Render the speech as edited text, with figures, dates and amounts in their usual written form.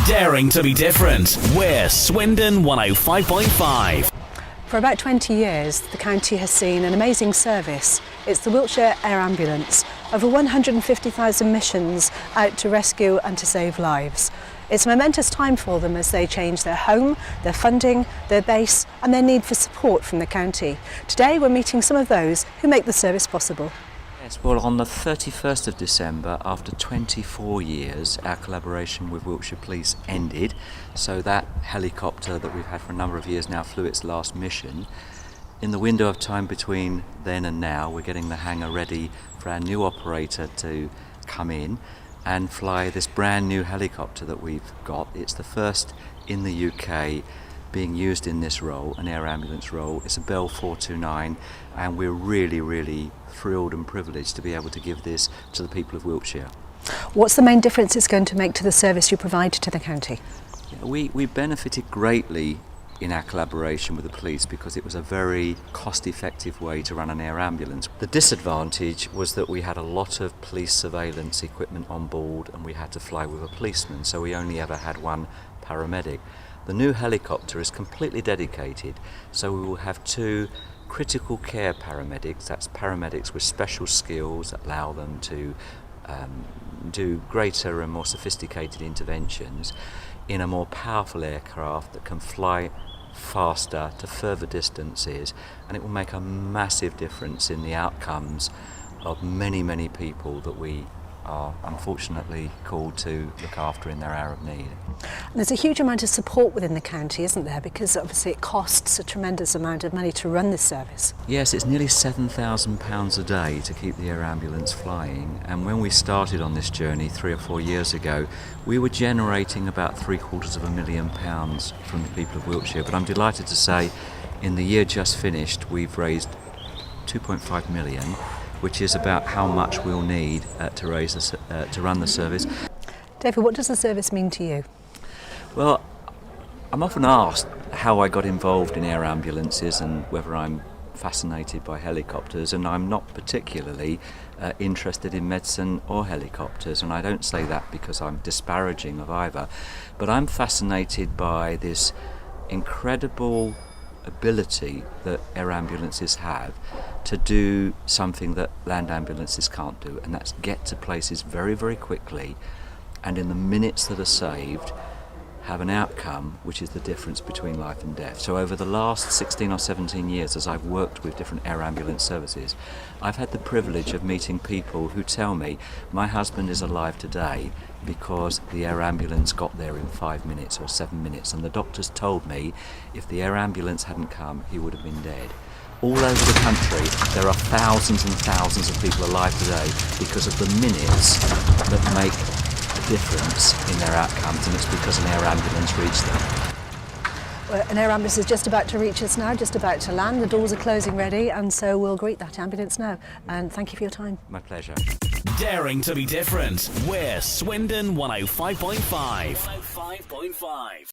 Daring to be different. We're Swindon 105.5. For about 20 years, the county has seen an amazing service. It's the Wiltshire Air Ambulance. Over 150,000 missions out to rescue and to save lives. It's a momentous time for them as they change their home, their funding, their base and their need for support from the county. Today we're meeting some of those who make the service possible. Yes, well, on the 31st of December, after 24 years, our collaboration with Wiltshire Police ended. So that helicopter that we've had for a number of years now flew its last mission. In the window of time between then and now, we're getting the hangar ready for our new operator to come in and fly this brand new helicopter that we've got. It's the first in the UK being used in this role, an air ambulance role. It's a Bell 429 and we're really thrilled and privileged to be able to give this to the people of Wiltshire. What's the main difference it's going to make to the service you provide to the county? Yeah, we benefited greatly in our collaboration with the police because it was a very cost-effective way to run an air ambulance. The disadvantage was that we had a lot of police surveillance equipment on board and we had to fly with a policeman, so we only ever had one paramedic. The new helicopter is completely dedicated, so we will have two critical care paramedics. That's paramedics with special skills that allow them to do greater and more sophisticated interventions in a more powerful aircraft that can fly faster to further distances, and it will make a massive difference in the outcomes of many people that we are unfortunately called to look after in their hour of need. And there's a huge amount of support within the county, isn't there? Because obviously it costs a tremendous amount of money to run this service. Yes, it's nearly £7,000 a day to keep the air ambulance flying, and when we started on this journey 3 or 4 years ago, we were generating about £750,000 from the people of Wiltshire. But I'm delighted to say in the year just finished we've raised 2.5 million, which is about how much we'll need to run the service. David, what does the service mean to you? Well, I'm often asked how I got involved in air ambulances and whether I'm fascinated by helicopters, and I'm not particularly interested in medicine or helicopters, and I don't say that because I'm disparaging of either, but I'm fascinated by this incredible ability that air ambulances have to do something that land ambulances can't do, and that's get to places very quickly, and in the minutes that are saved have an outcome which is the difference between life and death. So over the last 16 or 17 years as I've worked with different air ambulance services, I've had the privilege of meeting people who tell me my husband is alive today because the air ambulance got there in 5 minutes or 7 minutes, and the doctors told me if the air ambulance hadn't come he would have been dead. All over the country there are thousands and thousands of people alive today because of the minutes that make a difference in their outcomes, and it's because an air ambulance reached them. Well, an air ambulance is just about to reach us now, just about to land. The doors are closing ready, and so we'll greet that ambulance now. And thank you for your time. My pleasure. Daring to be different. We're Swindon 105.5.